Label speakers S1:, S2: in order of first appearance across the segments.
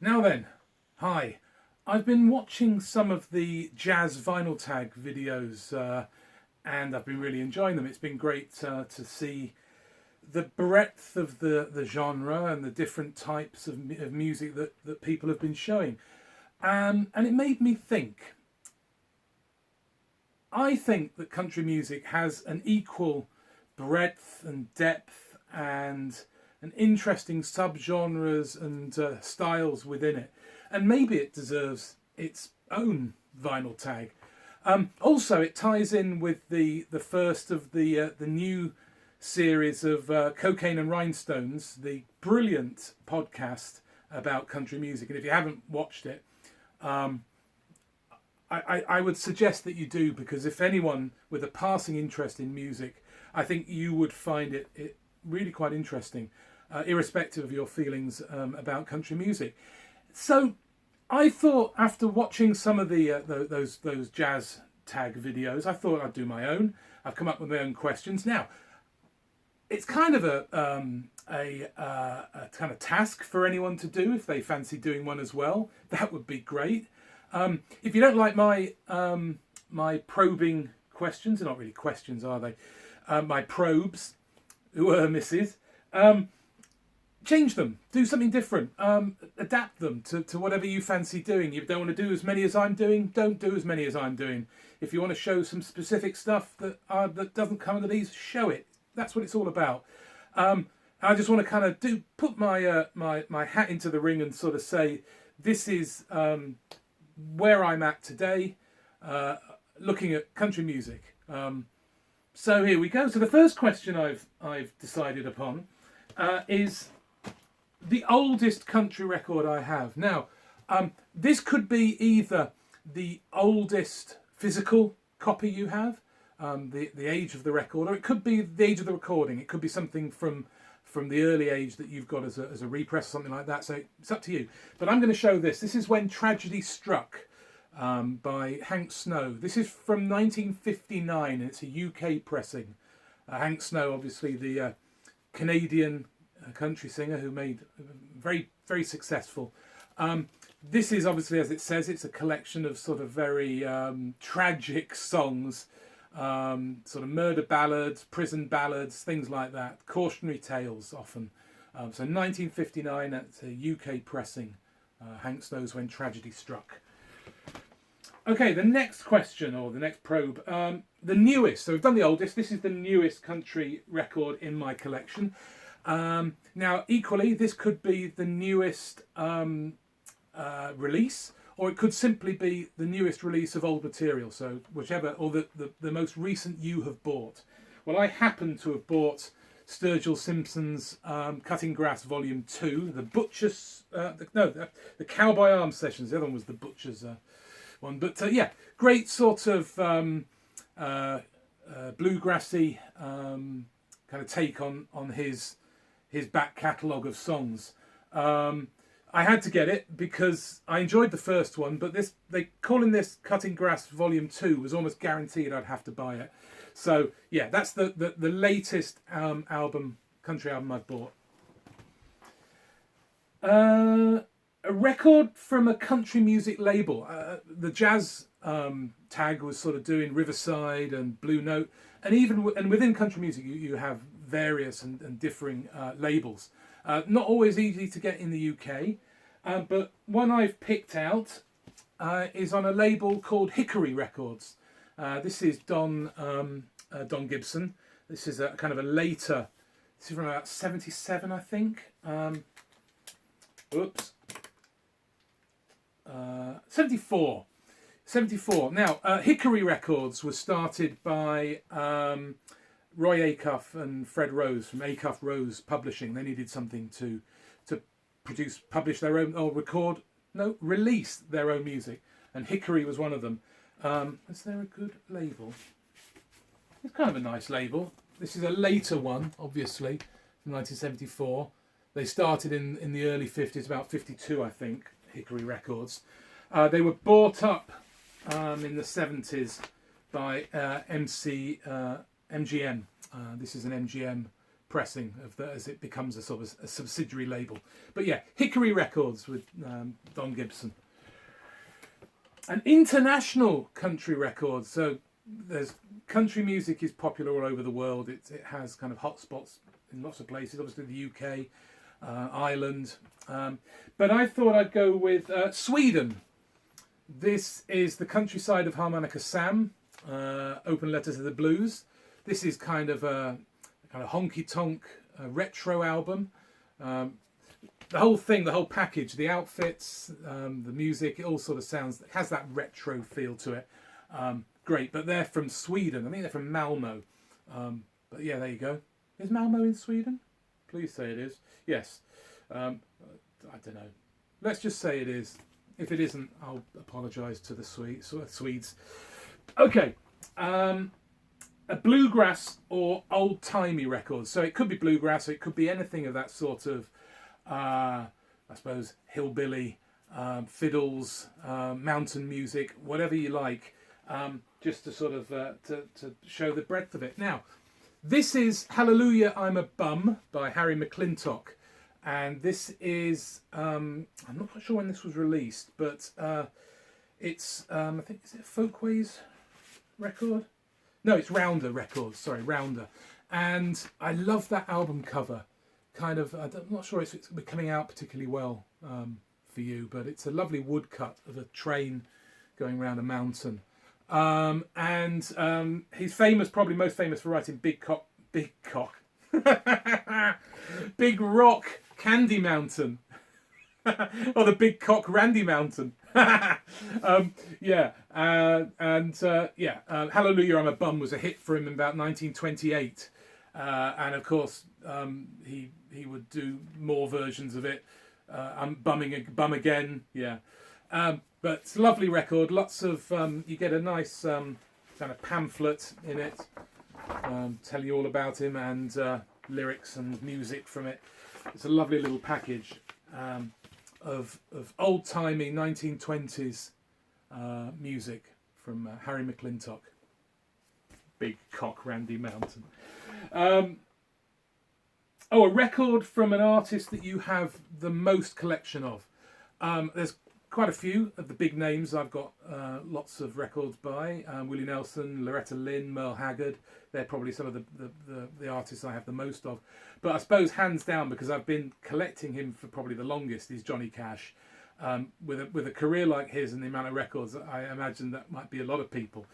S1: Now then, hi. I've been watching some of the jazz vinyl tag videos and I've been really enjoying them. It's been great to see the breadth of the genre and the different types of music that people have been showing. And it made me think. I think that country music has an equal breadth and depth and an interesting subgenres and styles within it, and maybe it deserves its own vinyl tag. Also, it ties in with the first of the new series of Cocaine and Rhinestones, the brilliant podcast about country music. And if you haven't watched it, um, I would suggest that you do, because if anyone with a passing interest in music, I think you would find it really quite interesting, irrespective of your feelings about country music. So I thought, after watching some of those jazz tag videos, I thought I'd do my own. I've come up with my own questions. Now, it's kind of a kind of task for anyone to do if they fancy doing one as well. That would be great. If you don't like my probing questions, they're not really questions, are they? My probes, misses. Change them. Do something different. Adapt them to whatever you fancy doing. You don't want to do as many as I'm doing, don't do as many as I'm doing. If you want to show some specific stuff that doesn't come under these, show it. That's what it's all about. I just want to kind of put my hat into the ring and sort of say, this is where I'm at today, looking at country music. So here we go. So the first question I've decided upon is the oldest country record I have. Now, this could be either the oldest physical copy you have, the age of the record, or it could be the age of the recording. It could be something from the early age that you've got as a repress or something like that. So it's up to you. But I'm going to show this. This is When Tragedy Struck by Hank Snow. This is from 1959, and it's a UK pressing. Hank Snow, obviously the Canadian country singer who made very, very successful. This is obviously, as it says, it's a collection of sort of very tragic songs, sort of murder ballads, prison ballads, things like that, cautionary tales often. So 1959, that's a UK pressing, Hank Snow's When Tragedy Struck. Okay, the next question, or the next probe, the newest. So we've done the oldest. This is the newest country record in my collection. Now, equally, this could be the newest release, or it could simply be the newest release of old material. So whichever, or the most recent you have bought. Well, I happen to have bought Sturgill Simpson's Cutting Grass Volume 2, the Butcher's, the Cowboy Arms Sessions. The other one was the Butcher's one. But yeah, great sort of bluegrassy kind of take on his back catalogue of songs. I had to get it because I enjoyed the first one, but they calling this Cutting Grass Volume 2 was almost guaranteed I'd have to buy it. So yeah, that's the latest country album I've bought. A record from a country music label. The jazz tag was sort of doing Riverside and Blue Note, and within country music you have various and differing labels. Not always easy to get in the UK, but one I've picked out is on a label called Hickory Records. This is Don Gibson. This is a kind of a later. This is from about 77, I think. 74. 74. Now, Hickory Records was started by Roy Acuff and Fred Rose from Acuff Rose Publishing. They needed something to publish their own, or release their own music, and Hickory was one of them. Is there a good label? It's kind of a nice label. This is a later one, obviously, from 1974. They started in the early 50s, about 52, I think, Hickory Records. They were bought up in the 70s by MGM. This is an MGM pressing of as it becomes a sort of a subsidiary label. But yeah, Hickory Records with Don Gibson. An international country record. So there's country music is popular all over the world. It has kind of hotspots in lots of places. Obviously the UK, Ireland. But I thought I'd go with Sweden. This is the countryside of Harmonica Sam. Open Letters of the Blues. This is kind of a honky-tonk retro album. The whole thing, the whole package, the outfits, the music, it all sort of has that retro feel to it. Great, but they're from Sweden. I think they're from Malmo. But yeah, there you go. Is Malmo in Sweden? Please say it is. Yes. I don't know. Let's just say it is. If it isn't, I'll apologise to the Swedes. Okay. A bluegrass or old timey record. So it could be bluegrass, or it could be anything of that sort of, I suppose, hillbilly, fiddles, mountain music, whatever you like, just to sort of to show the breadth of it. Now, this is Hallelujah, I'm a Bum by Harry McClintock. And this is, I'm not quite sure when this was released, but it's, I think, is it Folkways record? No, it's Rounder Records, sorry, Rounder. And I love that album cover. Kind of, I'm not sure it's coming out particularly well for you, but it's a lovely woodcut of a train going around a mountain. He's famous, probably most famous for writing Big Rock Candy Mountain. Or the Big Cock Randy Mountain. Hallelujah, I'm a Bum was a hit for him in about 1928. And of course, he would do more versions of it. I'm Bum Again, yeah. But it's a lovely record. Lots of, you get a nice kind of pamphlet in it, tell you all about him, and lyrics and music from it. It's a lovely little package of old-timey 1920s music from Harry McClintock. Big Cock Randy Mountain. A record from an artist that you have the most collection of. There's quite a few of the big names. I've got lots of records by Willie Nelson, Loretta Lynn, Merle Haggard. They're probably some of the artists I have the most of. But I suppose hands down, because I've been collecting him for probably the longest, is Johnny Cash. With a career like his and the amount of records, I imagine that might be a lot of people.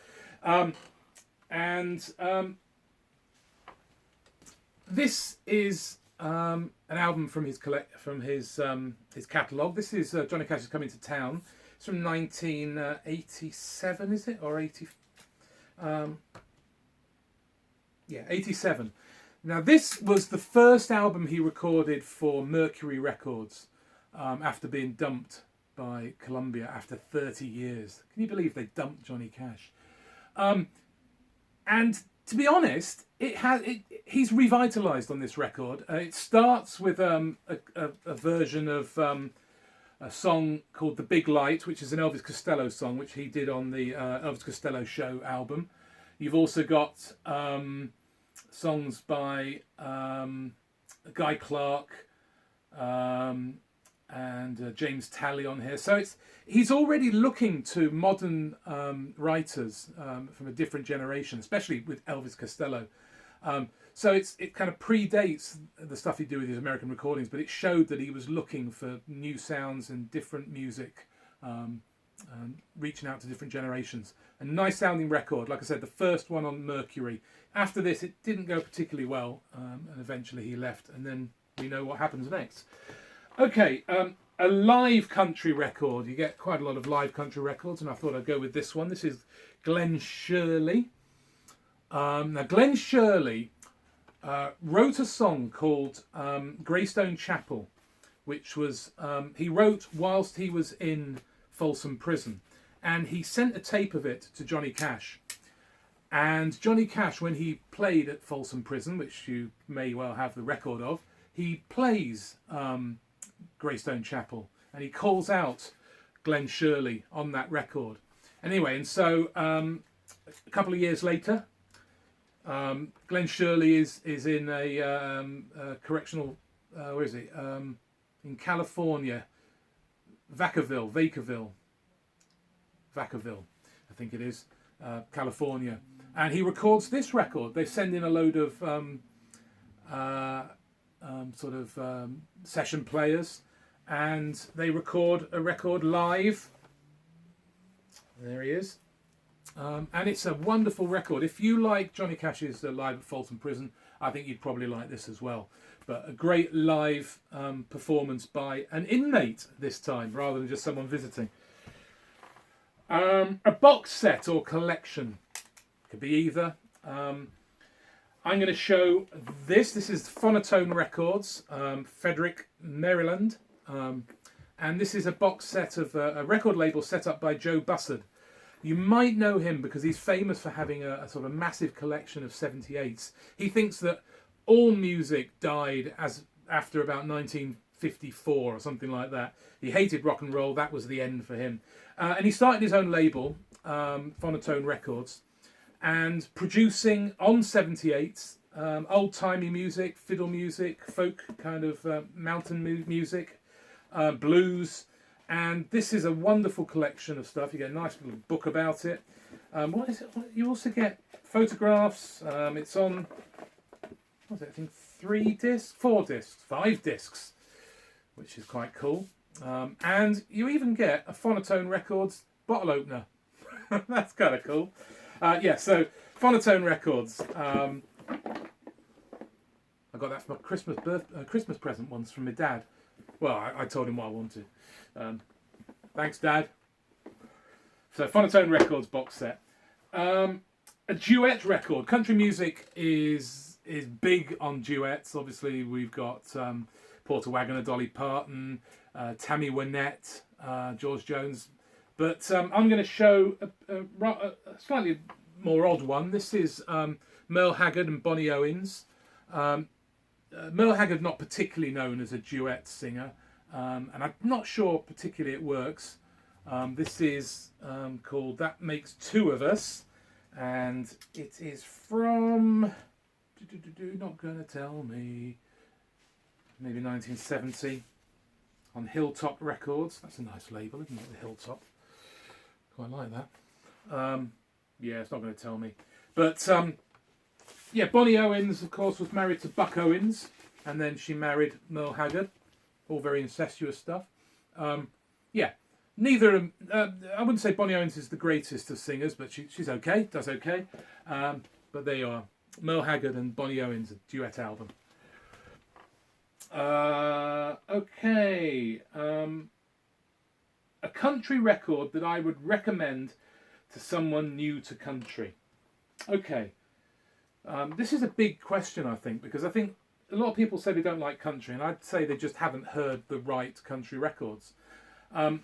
S1: This is an album from his catalogue. This is Johnny Cash is Coming to Town. It's from 1987, is it, or 80? 87. Now this was the first album he recorded for Mercury Records after being dumped by Columbia after 30 years. Can you believe they dumped Johnny Cash? And to be honest, he's revitalised on this record. It starts with a version of a song called The Big Light, which is an Elvis Costello song, which he did on the Elvis Costello Show album. You've also got songs by Guy Clarke and James Talley on here. So he's already looking to modern writers from a different generation, especially with Elvis Costello. So it kind of predates the stuff he did with his American recordings, but it showed that he was looking for new sounds and different music, and reaching out to different generations. A nice sounding record, like I said, the first one on Mercury. After this, it didn't go particularly well, and eventually he left, and then we know what happens next. Okay, a live country record. You get quite a lot of live country records, and I thought I'd go with this one. This is Glenn Shirley. Now, Glenn Shirley wrote a song called Greystone Chapel, which was he wrote whilst he was in Folsom Prison, and he sent a tape of it to Johnny Cash. And Johnny Cash, when he played at Folsom Prison, which you may well have the record of, he plays Greystone Chapel, and he calls out Glenn Shirley on that record. Anyway, and so a couple of years later, Glenn Shirley is in a correctional, where is he? In California, Vacaville, I think it is, California. And he records this record. They send in a load of session players, and they record a record live. There he is. And it's a wonderful record. If you like Johnny Cash's Live at Folsom Prison, I think you'd probably like this as well. But a great live performance by an inmate this time, rather than just someone visiting. A box set or collection. Could be either. I'm going to show this. This is Fonotone Records, Frederick, Maryland. And this is a box set of a record label set up by Joe Bussard. You might know him because he's famous for having a sort of massive collection of 78s. He thinks that all music died after about 1954 or something like that. He hated rock and roll. That was the end for him. And he started his own label, Fonotone Records, and producing on 78s old-timey music, fiddle music, folk kind of mountain music, blues. And this is a wonderful collection of stuff. You get a nice little book about it. What is it? You also get photographs. It's on, what is it? I think 4 discs, 5 discs, which is quite cool. And you even get a Fonotone Records bottle opener. That's kind of cool. So Fonotone Records. I got that for my Christmas present once from my dad. Well, I told him what I wanted. Thanks, Dad. So, Fonotone Records box set. A duet record. Country music is big on duets. Obviously, we've got Porter Wagoner, Dolly Parton, Tammy Wynette, George Jones. But I'm going to show a slightly more odd one. This is Merle Haggard and Bonnie Owens. Merle Haggard, not particularly known as a duet singer, and I'm not sure particularly it works. This is called That Makes Two of Us, and it is from, not gonna tell me, maybe 1970 on Hilltop Records. That's a nice label, isn't it, the Hilltop? Quite like that. Yeah, it's not going to tell me. But Bonnie Owens, of course, was married to Buck Owens, and then she married Merle Haggard. All very incestuous stuff. Neither. I wouldn't say Bonnie Owens is the greatest of singers, but she's okay, does okay. But there you are, Merle Haggard and Bonnie Owens, a duet album. A country record that I would recommend to someone new to country. This is a big question, I think, because I think a lot of people say they don't like country, and I'd say they just haven't heard the right country records. And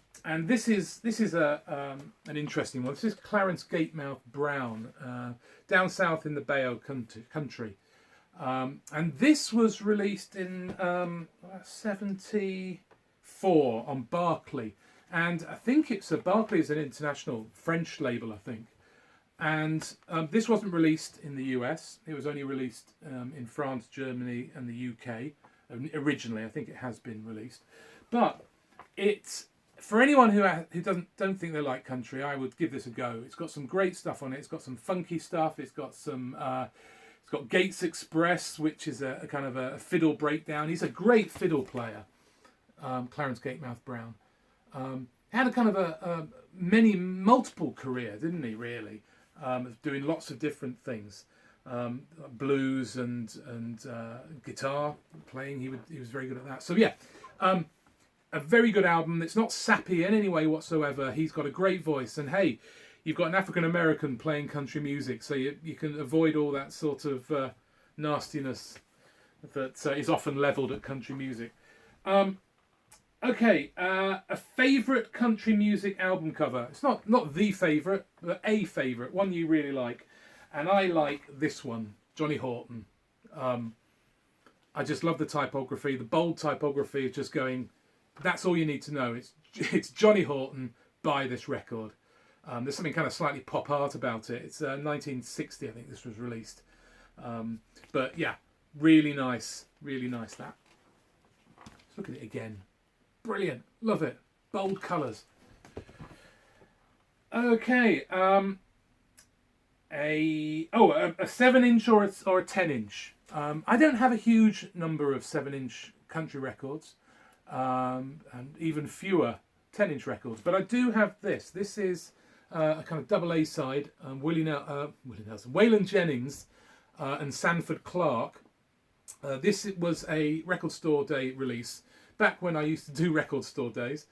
S1: this is an interesting one. This is Clarence Gatemouth Brown, down south in the Bayou country. And this was released in 74 on Barclay. And I think Barclay is an international French label, I think. And this wasn't released in the US. It was only released in France, Germany, and the UK. Originally, I think it has been released. But it's, for anyone who don't think they like country, I would give this a go. It's got some great stuff on it. It's got some funky stuff. It's got some. It's got Gates Express, which is a kind of a fiddle breakdown. He's a great fiddle player, Clarence Gatemouth Brown. Had a kind of a multiple career, didn't he? Really, doing lots of different things, blues and guitar playing. He was very good at that. So yeah, a very good album. It's not sappy in any way whatsoever. He's got a great voice, and hey, you've got an African American playing country music, so you can avoid all that sort of nastiness that is often levelled at country music. A favourite country music album cover. It's not the favourite, but a favourite, one you really like. And I like this one, Johnny Horton. I just love the typography. The bold typography is just going, that's all you need to know. It's Johnny Horton, buy this record. There's something kind of slightly pop art about it. It's 1960, I think this was released. But yeah, really nice that. Let's look at it again. Brilliant, love it. Bold colours. Okay, a 7-inch or a 10-inch. I don't have a huge number of 7-inch country records, and even fewer 10-inch records. But I do have this. This is a kind of double A side. Waylon Jennings and Sanford Clarke. This was a record store day release back when I used to do record store days.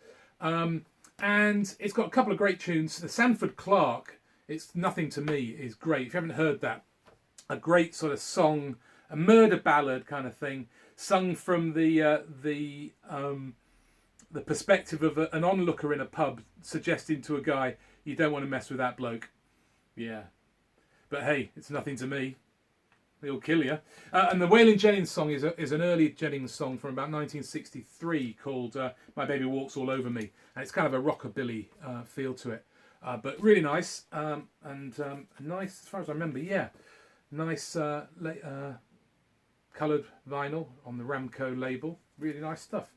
S1: And it's got a couple of great tunes. The Sanford Clarke, It's Nothing to Me, is great. If you haven't heard that, a great sort of song, a murder ballad kind of thing, sung from the perspective of an onlooker in a pub, suggesting to a guy, you don't want to mess with that bloke. Yeah. But hey, it's nothing to me. He'll kill you. And the Waylon Jennings song is an early Jennings song from about 1963 called My Baby Walks All Over Me. And it's kind of a rockabilly feel to it. But really nice. And nice, as far as I remember, yeah. Nice coloured vinyl on the Ramco label. Really nice stuff.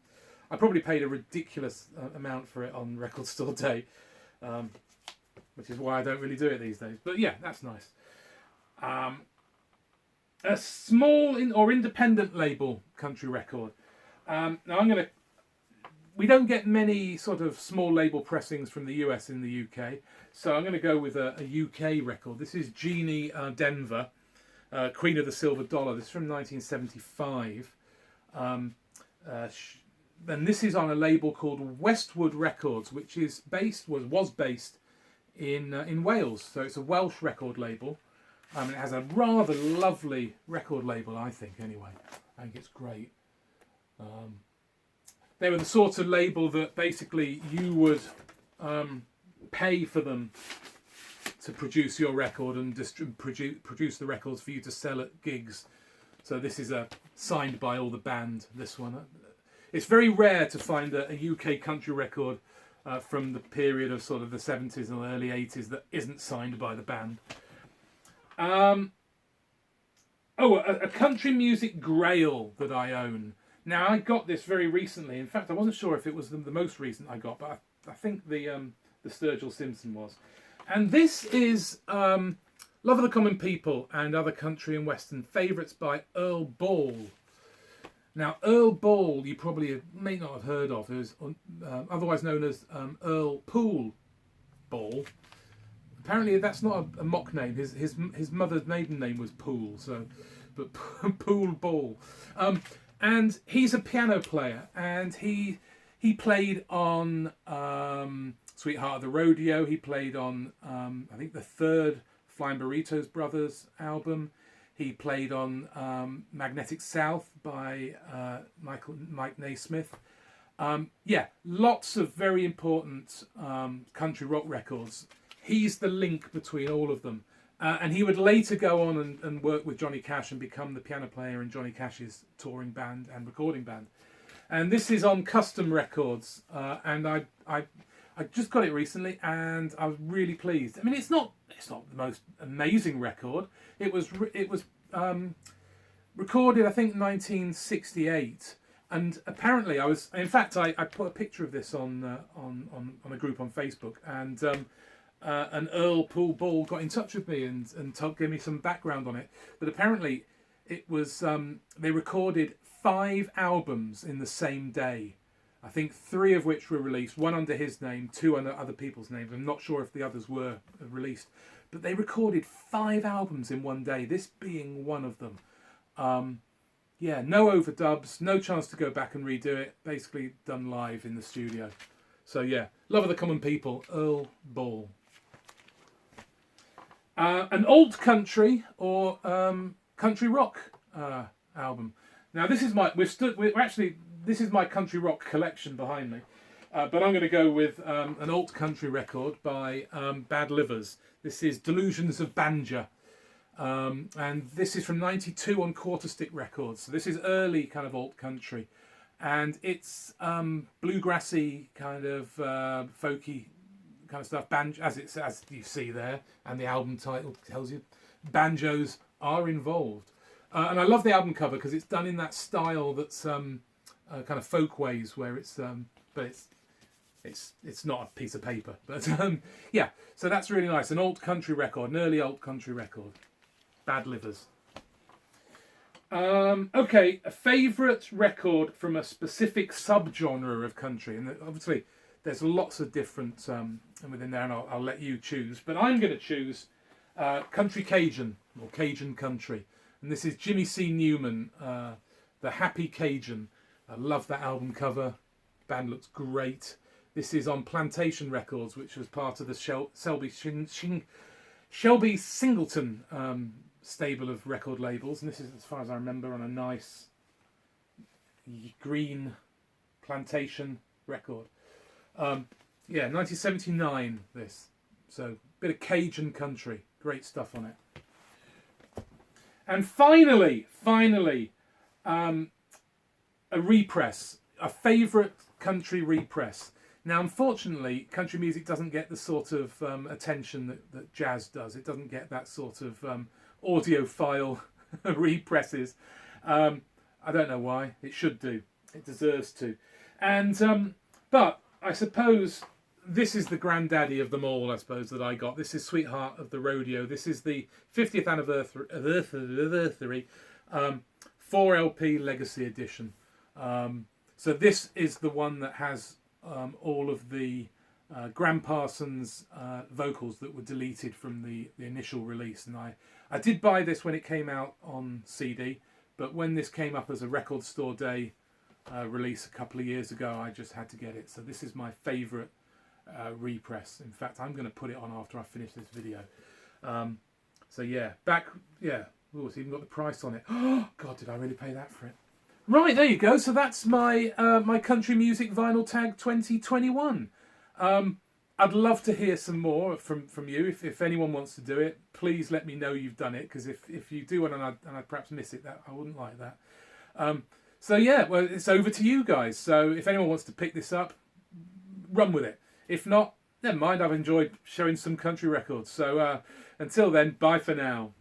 S1: I probably paid a ridiculous amount for it on Record Store Day. Which is why I don't really do it these days. But yeah, that's nice. A small or independent label country record. Now we don't get many sort of small label pressings from the US in the UK, so I'm going to go with a UK record. This is Genie Denver, Queen of the Silver Dollar. This is from 1975. And this is on a label called Westwood Records, which was based in Wales. So it's a Welsh record label. It has a rather lovely record label, I think, anyway. I think it's great. They were the sort of label that basically you would pay for them to produce your record and produce the records for you to sell at gigs. So this is signed by all the band, this one. It's very rare to find a UK country record from the period of sort of the 70s and early 80s that isn't signed by the band. A country music grail that I own. Now, I got this very recently. In fact, I wasn't sure if it was the most recent I got, but I think the Sturgill Simpson was. And this is Love of the Common People and Other Country and Western Favourites by Earl Ball. Now, Earl Ball, you probably may not have heard of, is otherwise known as Earl Pool Ball. Apparently, that's not a mock name. His mother's maiden name was Pool, but Pool Ball. And he's a piano player, and he played on Sweetheart of the Rodeo. He played on I think the third Flying Burritos Brothers album. He played on Magnetic South by Mike Naismith. Lots of very important country rock records. He's the link between all of them. And he would later go on and work with Johnny Cash and become the piano player in Johnny Cash's touring band and recording band. And this is on Custom Records. And I just got it recently, and I was really pleased. I mean, it's not the most amazing record. It was recorded, I think, 1968. And apparently, I put a picture of this on a group on Facebook, and Earl Pool Ball got in touch with me and gave me some background on it. That apparently it was they recorded 5 albums in the same day. I think 3 of which were released, 1 under his name, 2 under other people's names. I'm not sure if the others were released, but they recorded 5 albums in one day. This being one of them. No overdubs, no chance to go back and redo it. Basically done live in the studio. So yeah, Love of the Common People, Earl Ball. An old country or country rock album. Now this is this is my country rock collection behind me, but I'm going to go with an old country record by Bad Livers. This is Delusions of Banjo, and this is from '92 on Quarter Stick Records. So this is early kind of old country, and it's bluegrassy kind of folky kind of stuff, banjo, as you see there, and the album title tells you, banjos are involved. And I love the album cover because it's done in that style that's kind of folkways, where it's but it's not a piece of paper. But yeah, so that's really nice. An old country record, an early old country record. Bad Livers. Okay, a favourite record from a specific subgenre of country, and obviously there's lots of different within there, and I'll let you choose. But I'm going to choose Country Cajun, or Cajun Country, and this is Jimmy C Newman, the Happy Cajun. I love that album cover. Band looks great. This is on Plantation Records, which was part of the Shelby Singleton stable of record labels, and this is, as far as I remember, on a nice green Plantation record. Yeah, 1979 this. So, bit of Cajun country. Great stuff on it. And finally, a repress. A favourite country repress. Now, unfortunately, country music doesn't get the sort of attention that jazz does. It doesn't get that sort of audiophile represses. I don't know why. It should do. It deserves to. And but I suppose this is the granddaddy of them all, I suppose, that I got. This is Sweetheart of the Rodeo. This is the 50th anniversary 4LP Legacy Edition. So this is the one that has all of the Graham Parsons vocals that were deleted from the initial release. And I did buy this when it came out on CD, but when this came up as a Record Store Day release a couple of years ago, I just had to get it. So this is my favourite repress. In fact, I'm going to put it on after I finish this video. So yeah, oh, it's even got the price on it. Oh God, did I really pay that for it? Right, there you go. So that's my my country music vinyl tag 2021. I'd love to hear some more from you. If anyone wants to do it, please let me know you've done it, because if you do one and I perhaps miss it, that I wouldn't like that. So yeah, well, it's over to you guys. So if anyone wants to pick this up, run with it. If not, never mind. I've enjoyed showing some country records. So until then, bye for now.